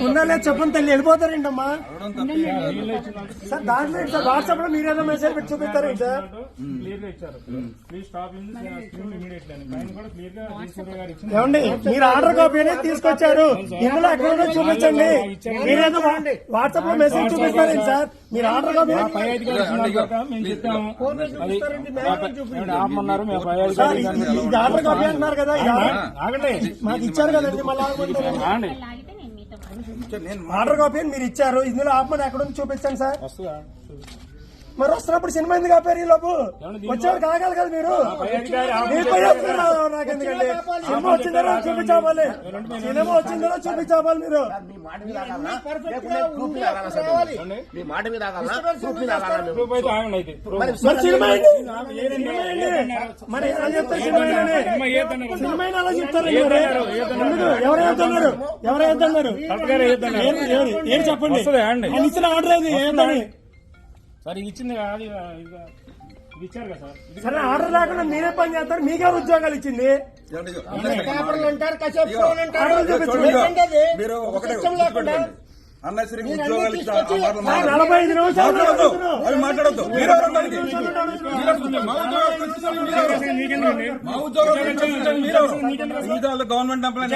ఉన్నా లేదు చెప్పండి తల్లి వెళ్ళిపోతారేంటమ్మా సార్ దాంట్లో సార్ వాట్సాప్ లో మీరేదో మెసేజ్ పెట్టి చూపిస్తారేంటి సార్ ఏమండి మీరు ఆర్డర్ కాపీ అనేది తీసుకొచ్చారు ఇందులో ఎక్కడో చూపించండి మీరేదో వాట్సాప్ లో మెసేజ్ చూపిస్తారేంటి సార్ మీరు ఆర్డర్ కాపీ ఇది ఆర్డర్ కాపీ అంటున్నారు కదా మాకు ఇచ్చారు కదండి మళ్ళీ ఆర్డర్ కాపీ మీరు ఇచ్చారు ఇందులో ఆపమని ఎక్కడ చూపించండి సార్ మరి వస్తున్నప్పుడు సినిమా ఎందుకు ఆపారు ఈ లోపు వచ్చేవారు కాగాలి కదా మీరు నాకెందుకండి సినిమా వచ్చిందో చూపించాలి సినిమా వచ్చిందో చూపించాలి మీరు సినిమా మరి ఎలా చెప్తారు సినిమా అలా చెప్తారు ఎవరేద్దన్నారు ఏం చెప్పండి ఇచ్చిన ఆర్డర్ అది ఏంటని సార్ ఇది ఇచ్చింది కాదు ఇచ్చారు కదా సార్ సరే ఆర్డర్ లేకుండా మీరే పని చేస్తారు మీకే ఉద్యోగాలు ఇచ్చింది అన్నసరి ఉద్యోగాలు 45 నిమిషాలు మాట్లాడద్దు గవర్నమెంట్ ఎంప్లాయ్